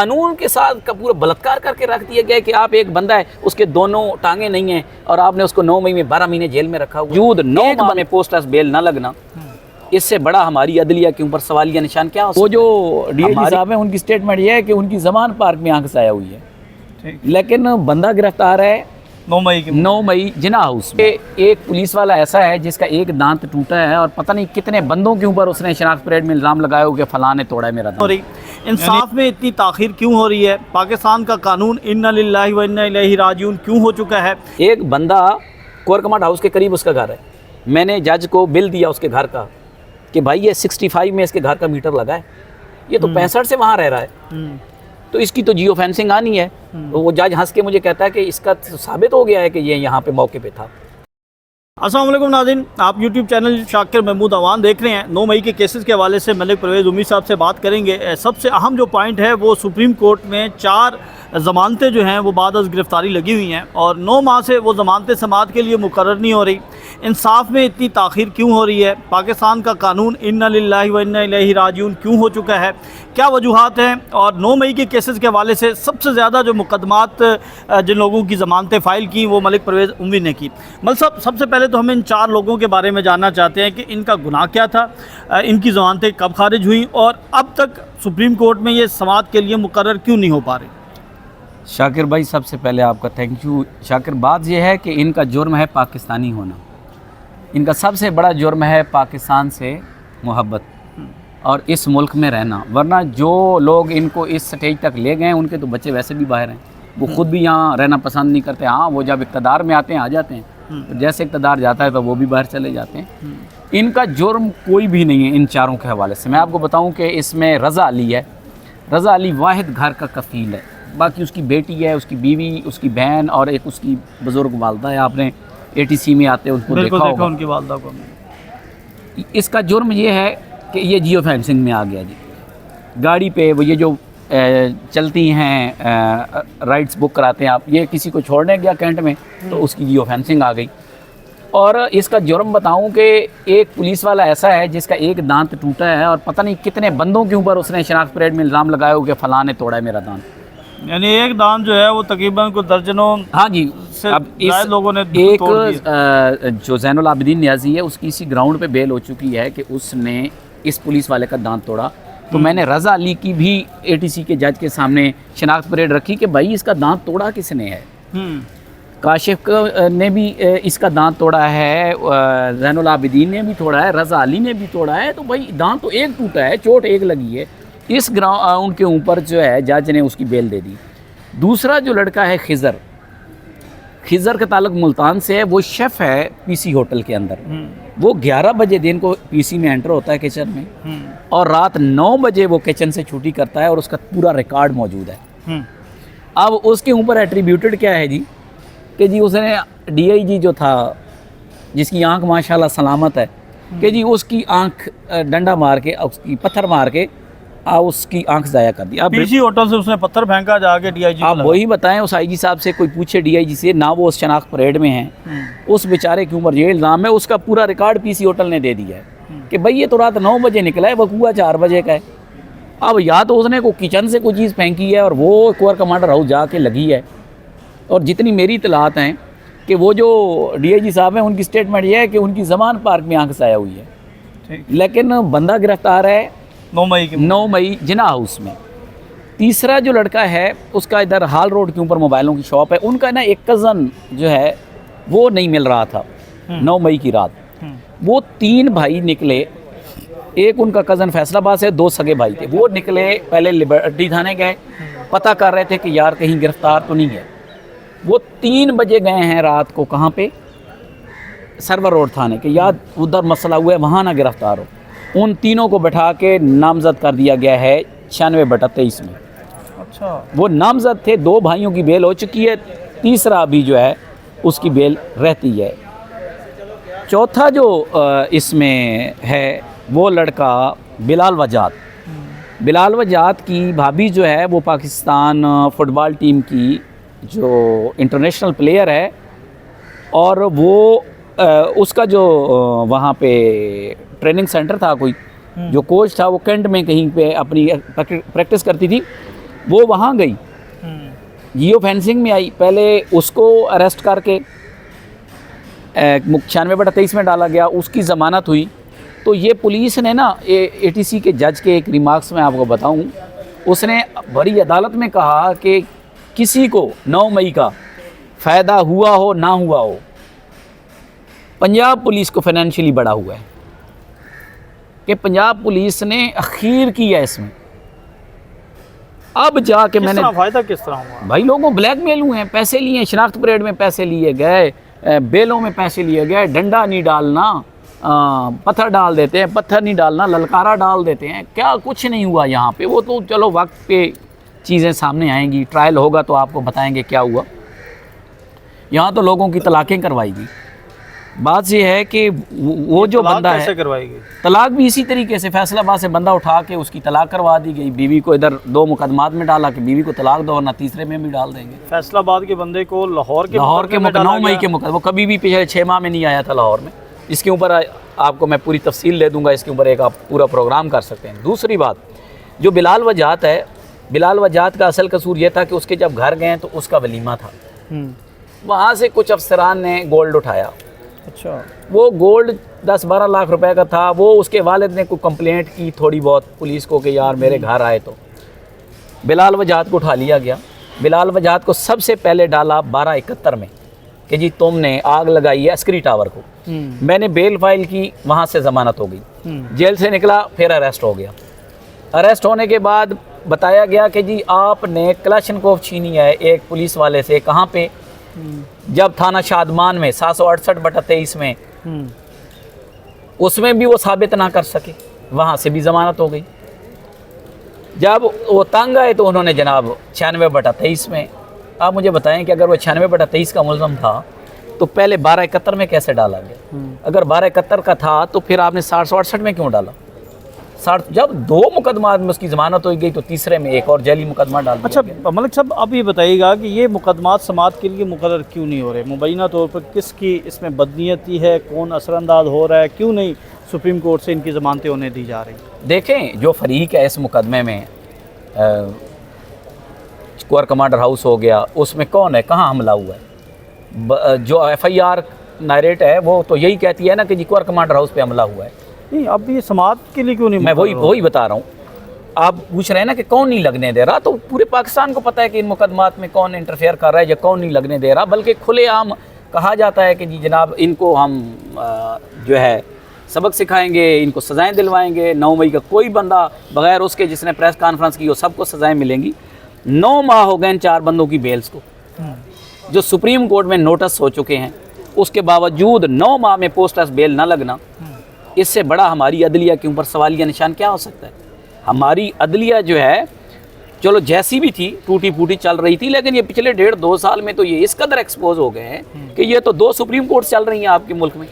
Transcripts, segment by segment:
कानून के साथ का पूरा बलात्कार करके रख दिया गया है कि आप एक बंदा है, उसके दोनों टांगे नहीं हैं और आपने उसको 9 मई में 12 महीने जेल में रखा हुआ। जूद 9 माह में पोस्ट बेल ना लगना, इससे बड़ा हमारी अदलिया के ऊपर सवालिया निशान क्या हो। वो जो डीआईजी साहब हैं उनकी स्टेटमेंट ये है कि उनकी जमान पार्क में आंख साया हुई है, लेकिन बंदा गिरफ्तार है 9 मई जिना हाउस में। एक पुलिस वाला ऐसा है जिसका एक दांत टूटा है और पता नहीं कितने बंदों के ऊपर उसने शनाख्त परेड में इल्ज़ाम लगाया हो कि फलां ने तोड़ा है मेरा दांत। इंसाफ में इतनी ताख़ीर क्यों हो रही है? पाकिस्तान का कानून इन्ना लिल्लाहि व इन्ना इलैहि राजिऊन क्यों हो चुका है? एक बंदा कोर कमांड हाउस के करीब उसका घर है, मैंने जज को बिल दिया उसके घर का कि भाई ये 65 में इसके घर का मीटर लगा है, ये तो 65 से वहाँ रह रहा है, तो इसकी तो जियो फेंसिंग आनी है। तो वो जज हंस के मुझे कहता है कि इसका साबित हो गया है कि ये यहाँ पे मौके पे था। अस्सलाम वालेकुम नाज़रीन, आप यूट्यूब चैनल शाकिर महमूद अवान देख रहे हैं। 9 मई के केसेस के हवाले से मलिक परवेज़ उम्मी साहब से बात करेंगे। सबसे अहम जो पॉइंट है वो सुप्रीम कोर्ट में 4 ज़मानतें जो हैं वो बाद अज़ गिरफ़्तारी लगी हुई हैं और 9 माह से वो ज़मानतें समाअत के लिए मुकर्रर नहीं हो रही। इंसाफ में इतनी ताख़ीर क्यों हो रही है? पाकिस्तान का कानून इन्ना लिल्लाहि व इन्ना इलैहि राजिऊन क्यों हो चुका है? क्या वजूहात हैं? और 9 मई के केसेस के हवाले से सबसे ज़्यादा जो मुकदमात जिन लोगों की ज़मानतें फ़ाइल की वो मलिक परवेज़ उम्मी ने की। मलिक साहब, सबसे पहले तो हम इन 4 लोगों के बारे में जानना चाहते हैं कि इनका गुनाह क्या था, इनकी ज़मानतें कब खारिज हुई और अब तक सुप्रीम कोर्ट में ये समाअत के लिए मुकर्रर क्यों नहीं हो पा रही? शाकिर भाई, सबसे पहले आपका थैंक यू। शाकिर, बात यह है कि इनका जुर्म है पाकिस्तानी होना, इनका सबसे बड़ा जुर्म है पाकिस्तान से मोहब्बत और इस मुल्क में रहना। वरना जो लोग इनको इस स्टेज तक ले गए हैं उनके तो बच्चे वैसे भी बाहर हैं, वो खुद भी यहाँ रहना पसंद नहीं करते। हाँ, वो जब इक़्तिदार में आते हैं आ जाते हैं, तो जैसे इक़्तिदार जाता है तो वो भी बाहर चले जाते हैं। इनका जुर्म कोई भी नहीं है इन चारों के हवाले से। मैं आपको बताऊँ कि इसमें रज़ा अली है, रज़ा अली वाहिद घर का कफ़ील है, बाकी उसकी बेटी है, उसकी बीवी, उसकी बहन और एक उसकी बुज़ुर्ग वालदा है। आपने ATC में आते उनको देखा होगा, उनकी वालदा को। इसका जुर्म ये है कि ये जियो फेंसिंग में आ गया जी। गाड़ी पे वो ये जो चलती हैं राइड्स बुक कराते हैं आप, ये किसी को छोड़ने गया कैंट में तो उसकी जियो फेंसिंग आ गई। और इसका जुर्म बताऊं कि एक पुलिस वाला ऐसा है जिसका एक दांत टूटा है और पता नहीं कितने बंदों के ऊपर उसने शनाख्त परेड में इल्ज़ाम लगाया हो कि फलां ने तोड़ा है मेरा दांत। यानी एक दांत जो है वो तकरीबन को दर्जनों, हाँ जी, अब इस लोगों ने एक जो ज़ैनुल आबिदीन नियाज़ी है उसकी इसी ग्राउंड पे बेल हो चुकी है कि उसने इस पुलिस वाले का दांत तोड़ा। तो मैंने रज़ा अली की भी ATC के जज के सामने शनाख्त परेड रखी कि भाई इसका दांत तोड़ा किसने है। काशिफ ने भी इसका दांत तोड़ा है, ज़ैनुल आबिदीन ने भी तोड़ा है, रज़ा अली ने भी तोड़ा है। तो भाई दांत तो एक टूटा है, चोट एक लगी है। इस ग्राउंड के ऊपर जो है जज ने उसकी बेल दे दी। दूसरा जो लड़का है खिज़र, खिज़र का ताल्लुक मुल्तान से है, वो शेफ़ है PC होटल के अंदर। वो 11 बजे दिन को PC में एंटर होता है किचन में और रात 9 बजे वो किचन से छुट्टी करता है और उसका पूरा रिकॉर्ड मौजूद है। अब उसके ऊपर एट्रीब्यूटेड क्या है जी कि जी उसने DIG जो था जिसकी आंख माशाल्लाह सलामत है कि जी उसकी आंख डंडा मार के, उसकी पत्थर मार के उसकी आंख ज़ाया कर दी। अब PC होटल से उसने पत्थर फेंका जाके DIG। आप वही बताएं, उस IG साहब से कोई पूछे DIG से, ना वो उस शनाख्त परेड में हैं, उस बेचारे के ऊपर ये इल्ज़ाम है। उसका पूरा रिकॉर्ड PC होटल ने दे दिया है कि भाई ये तो रात 9 बजे निकला है, वकूआ 4 बजे का है। अब या तो उसने को किचन से कोई चीज़ फेंकी है और वो कोर कमांडर हाउस जाके लगी है। और जितनी मेरी इतलात हैं कि वो जो DIG साहब हैं उनकी स्टेटमेंट ये है कि उनकी जमान पार्क में आंख साया हुई है, लेकिन बंदा गिरफ्तार है 9 मई जिना हाउस में। तीसरा जो लड़का है उसका इधर हाल रोड के ऊपर मोबाइलों की शॉप है, उनका ना एक कज़न जो है वो नहीं मिल रहा था 9 मई की रात। वो 3 भाई निकले, एक उनका कज़न फैसलाबाद से, 2 सगे भाई थे। वो निकले, पहले लिबर्टी थाने गए, पता कर रहे थे कि यार कहीं गिरफ्तार तो नहीं है। वो 3 बजे गए हैं रात को, कहाँ पे, सर्वर रोड थाने के, यार उधर मसला हुआ है वहाँ ना गिरफ्तार हो। उन तीनों को बैठा के नामजद कर दिया गया है 96/23 में। अच्छा, वो नामजद थे। 2 भाइयों की बेल हो चुकी है, तीसरा अभी जो है उसकी बेल रहती है। चौथा जो इसमें है वो लड़का बिलाल वजाद। बिलाल वजाद की भाभी जो है वो पाकिस्तान फ़ुटबॉल टीम की जो इंटरनेशनल प्लेयर है और वो उसका जो वहाँ पे ट्रेनिंग सेंटर था, कोई जो कोच था वो कैंट में कहीं पे अपनी प्रैक्टिस करती थी। वो वहाँ गई, जियो फेंसिंग में आई, पहले उसको अरेस्ट करके 96/23 में डाला गया, उसकी ज़मानत हुई। तो ये पुलिस ने ना ATC के जज के एक रिमार्क्स में आपको बताऊं, उसने बड़ी अदालत में कहा कि किसी को 9 मई का फ़ायदा हुआ हो ना हुआ हो, पंजाब पुलिस को फाइनेंशियली बड़ा हुआ है कि पंजाब पुलिस ने अखीर की है इसमें। अब जाके मैंने फ़ायदा किस तरह हुआ भाई, लोगों ब्लैकमेल हुए हैं, पैसे लिए, शनाख्त परेड में पैसे लिए गए, बेलों में पैसे लिए गए, डंडा नहीं डालना, पत्थर डाल देते हैं, पत्थर नहीं डालना, ललकारा डाल देते हैं, क्या कुछ नहीं हुआ यहाँ पे। वो तो चलो वक्त पे चीज़ें सामने आएंगी, ट्रायल होगा तो आपको बताएंगे क्या हुआ। यहाँ तो लोगों की तलाक़ें करवाई गई। बात ये है कि वो जो बंदा है, करवाई गई तलाक भी इसी तरीके से फैसलाबाद से बंदा उठा के उसकी तलाक करवा दी गई। बीवी को इधर 2 मुकदमात में डाला कि बीवी को तलाक दो, वरना तीसरे में भी डाल देंगे। फैसलाबाद के बंदे को लाहौर के 9 मई के मुकदमे, वो कभी भी पिछले 6 माह में नहीं आया था लाहौर में। इसके ऊपर आपको मैं पूरी तफसील दे दूंगा, इसके ऊपर एक आप पूरा प्रोग्राम कर सकते हैं। दूसरी बात, जो बिलाल वजात है, बिलाल वजात का असल कसूर ये था कि उसके जब घर गए तो उसका वलीमा था, वहाँ से कुछ अफसरान ने गोल्ड उठाया। अच्छा, वो गोल्ड 10-12 लाख रुपए का था। वो उसके वालिद ने कोई कंप्लेंट की थोड़ी बहुत पुलिस को कि यार मेरे घर आए, तो बिलाल वजात को उठा लिया गया। बिलाल वजात को सबसे पहले डाला 1271 में कि जी तुमने आग लगाई है अस्करी टावर को। मैंने बेल फाइल की, वहाँ से ज़मानत हो गई, जेल से निकला, फिर अरेस्ट हो गया। अरेस्ट होने के बाद बताया गया कि जी आपने क्लाशनकोव छीनी है एक पुलिस वाले से। कहाँ पे? जब थाना शादमान में 768/23 में, उसमें भी वो साबित ना कर सके, वहाँ से भी ज़मानत हो गई। जब वो तंग आए तो उन्होंने जनाब 96/23 में, आप मुझे बताएं कि अगर वो 96/23 का मुल्ज़म था तो पहले 1271 में कैसे डाला गया? अगर 1271 का था तो फिर आपने 768 में क्यों डाला? जब 2 मुकदमात में उसकी ज़मानत हो गई तो तीसरे में एक और जैली मुकदमा डाल दिया। अच्छा मलिक साहब, अब ये बताइएगा कि ये मुकदमात समात के लिए मुकर्रर क्यों नहीं हो रहे? मुबैना तौर पर किसकी इसमें बदनीयती है? कौन असरअंदाज हो रहा है? क्यों नहीं सुप्रीम कोर्ट से इनकी ज़मानतें उन्हें दी जा रही? देखें, जो फरीक है इस मुकदमे में, स्क्वायर कमांडर हाउस हो गया, उसमें कौन है, कहाँ हमला हुआ है? जो FIR नारेट है वो तो यही कहती है ना कि जी स्क्वायर कमांडर हाउस पे हमला हुआ है। नहीं, अब ये समात के लिए क्यों नहीं? मैं वही बता रहा हूँ। आप पूछ रहे हैं ना कि कौन नहीं लगने दे रहा, तो पूरे पाकिस्तान को पता है कि इन मुकदमात में कौन इंटरफेयर कर रहा है या कौन नहीं लगने दे रहा। बल्कि खुलेआम कहा जाता है कि जी जनाब इनको हम जो है सबक सिखाएंगे, इनको सज़ाएं दिलवाएंगे। 9 मई का कोई बंदा बगैर उसके जिसने प्रेस कॉन्फ्रेंस की हो सबको सज़ाएं मिलेंगी। 9 माह हो गए इन 4 बंदों की बेल्स को, जो सुप्रीम कोर्ट में नोटिस हो चुके हैं, उसके बावजूद 9 माह में पोस्ट बेल ना लगना, इससे बड़ा हमारी अदलिया के ऊपर सवालिया निशान क्या हो सकता है? हमारी अदलिया जो है, चलो जैसी भी थी, टूटी फूटी चल रही थी, लेकिन ये पिछले 1.5-2 साल में तो ये इस कदर एक्सपोज हो गए हैं कि ये तो 2 सुप्रीम कोर्ट चल रही हैं आपके मुल्क में,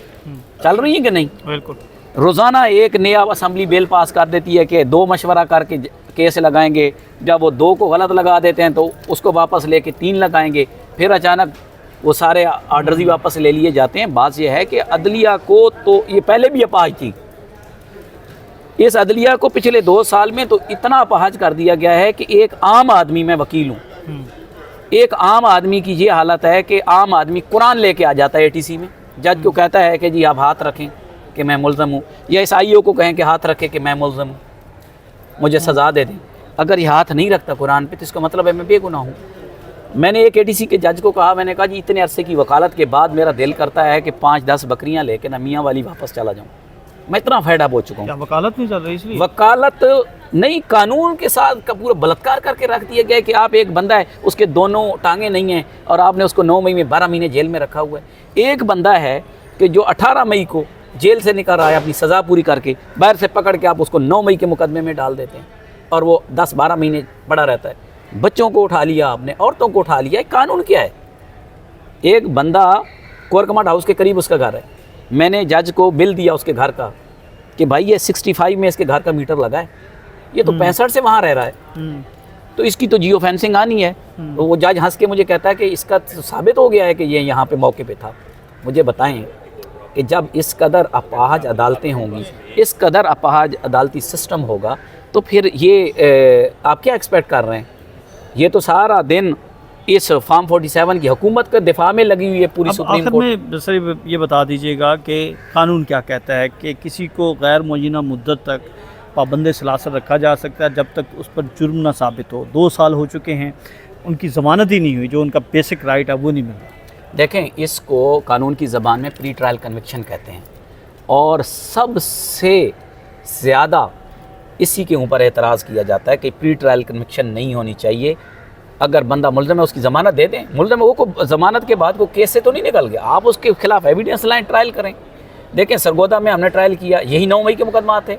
चल रही हैं कि नहीं? बिल्कुल। रोज़ाना एक नया असम्बली बिल पास कर देती है कि 2 मशवरा करके केस लगाएंगे। जब वो 2 को गलत लगा देते हैं तो उसको वापस लेके 3 लगाएंगे, फिर अचानक वो सारे आर्डर्स ही वापस ले लिए जाते हैं। बात यह है कि अदलिया को तो ये पहले भी अपाहज थी, इस अदलिया को पिछले 2 साल में तो इतना अपाहज कर दिया गया है कि एक आम आदमी, मैं वकील हूँ, एक आम आदमी की ये हालत है कि आम आदमी कुरान लेके आ जाता है ATC में, जज को कहता है कि जी आप हाथ रखें कि मैं मुल्ज़म हूँ, या SIO को कहें कि हाथ रखें कि मैं मुल्ज़म हूँ, मुझे सज़ा दे दें। अगर ये हाथ नहीं रखता कुरान पे तो इसका मतलब है मैं बेगुनाह हूँ। मैंने एक ATC के जज को कहा, मैंने कहा जी इतने अरसे की वकालत के बाद मेरा दिल करता है कि 5-10 बकरियां लेके ना मियाँ वाली वापस चला जाऊँ। मैं इतना फेड अप हो चुका हूँ। वकालत नहीं चल रही इसलिए? वकालत नहीं, कानून के साथ का पूरा बलात्कार करके रख दिया गया कि आप एक बंदा है, उसके दोनों टांगें नहीं हैं और आपने उसको 9 मई में 12 महीने जेल में रखा हुआ है। एक बंदा है कि जो 18 मई को जेल से निकल रहा है अपनी सज़ा पूरी करके, बाहर से पकड़ के आप उसको 9 मई के मुकदमे में डाल देते हैं और वो 10-12 महीने पड़ा रहता है। बच्चों को उठा लिया आपने, औरतों को उठा लिया। कानून क्या है? एक बंदा स्क्वायर कमांडर हाउस के करीब उसका घर है, मैंने जज को बिल दिया उसके घर का कि भाई ये 65 में इसके घर का मीटर लगा है, ये तो 65 से वहाँ रह रहा है, तो इसकी तो जियो फेंसिंग आनी है। तो वो जज हंस के मुझे कहता है कि इसका तो साबित हो गया है कि ये यहाँ पे मौके पे था। मुझे बताएं कि जब इस कदर अपाहज अदालतें होंगी, इस कदर अपाहज अदालती सिस्टम होगा, तो फिर ये आप क्या एक्सपेक्ट कर रहे हैं ये तो सारा दिन इस फार्म 47 की हुकूमत के दिफा में लगी हुई है पूरी अब सुप्रीम आखिर कोर्ट। में सर ये बता दीजिएगा कि कानून क्या कहता है कि किसी को गैर मुअय्यना मुद्दत तक पाबंद सलासत रखा जा सकता है जब तक उस पर जुर्म ना साबित हो। 2 साल हो चुके हैं, उनकी ज़मानत ही नहीं हुई, जो उनका बेसिक राइट है वो नहीं मिला। देखें, इसको कानून की ज़बान में प्री ट्रायल कन्विक्शन कहते हैं और सबसे ज़्यादा इसी के ऊपर एतराज़ किया जाता है कि प्री ट्रायल कन्विक्शन नहीं होनी चाहिए। अगर बंदा मुल्ज़िम है उसकी ज़मानत दे दें, मुल्ज़िम है वो ज़मानत के बाद को केस से तो नहीं निकल गया, आप उसके खिलाफ एविडेंस लाएं, ट्रायल करें। देखें, सरगोदा में हमने ट्रायल किया, यही 9 मई के मुकदमा थे।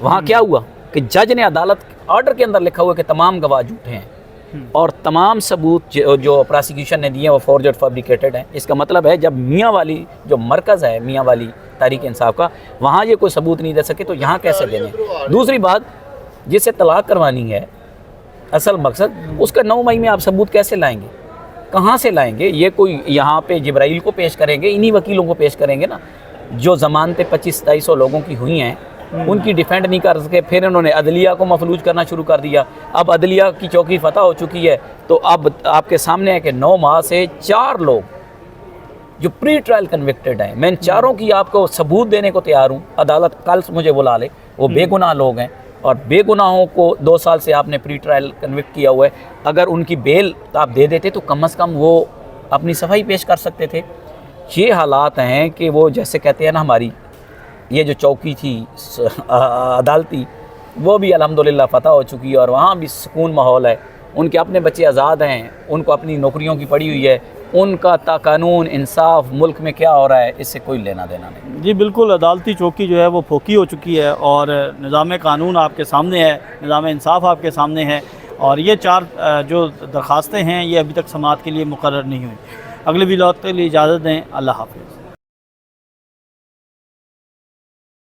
वहाँ क्या हुआ कि जज ने अदालत ऑर्डर के अंदर लिखा हुआ कि तमाम गवाह झूठे हैं और तमाम सबूत जो प्रोसिक्यूशन ने दिए हैं वो फॉर्जड फैब्रिकेटेड हैं। इसका मतलब है जब मियाँ वाली जो मरकज़ है मियाँ वाली तहरीक इंसाफ का, वहाँ ये कोई सबूत नहीं दे सके तो यहाँ कैसे देने। दूसरी बात, जिससे तलाक करवानी है असल मकसद, उसका 9 मई में आप सबूत कैसे लाएंगे, कहाँ से लाएंगे? ये कोई यहाँ पे जिब्राइल को पेश करेंगे, इन्हीं वकीलों को पेश करेंगे ना जो ज़मानतें 2500-250 लोगों की हुई हैं, उनकी डिफेंड नहीं कर सके। फिर इन्होंने अदलिया को मफलूज करना शुरू कर दिया। अब अदलिया की चौकी फतह हो चुकी है तो अब आपके सामने है कि 9 माह से 4 लोग जो प्री ट्रायल कन्विक्टेड हैं, मैं इन चारों की आपको सबूत देने को तैयार हूँ। अदालत कल मुझे बुला ले, वो बेगुनाह लोग हैं और बेगुनाहों को 2 साल से आपने प्री ट्रायल कन्विक्ट किया हुआ है। अगर उनकी बेल आप दे देते तो कम अज़ कम वो अपनी सफाई पेश कर सकते थे। ये हालात हैं कि वो जैसे कहते हैं ना, हमारी ये जो चौकी थी अदालती, वो भी अल्हम्दुलिल्लाह फतह हो चुकी है और वहाँ भी सुकून माहौल है। उनके अपने बच्चे आज़ाद हैं, उनको अपनी नौकरियों की पड़ी हुई है, उनका कानून इंसाफ मुल्क में क्या हो रहा है इससे कोई लेना देना नहीं। जी बिल्कुल, अदालती चौकी जो है वो फोकी हो चुकी है और निज़ाम कानून आपके सामने है, निज़ाम इंसाफ आपके सामने है और ये 4 जो दरख्वास्तें हैं ये अभी तक समाअत के लिए मुकर्रर नहीं हुई। अगले वीडियो के लिए इजाज़त दें। अल्लाह हाफ़िज़।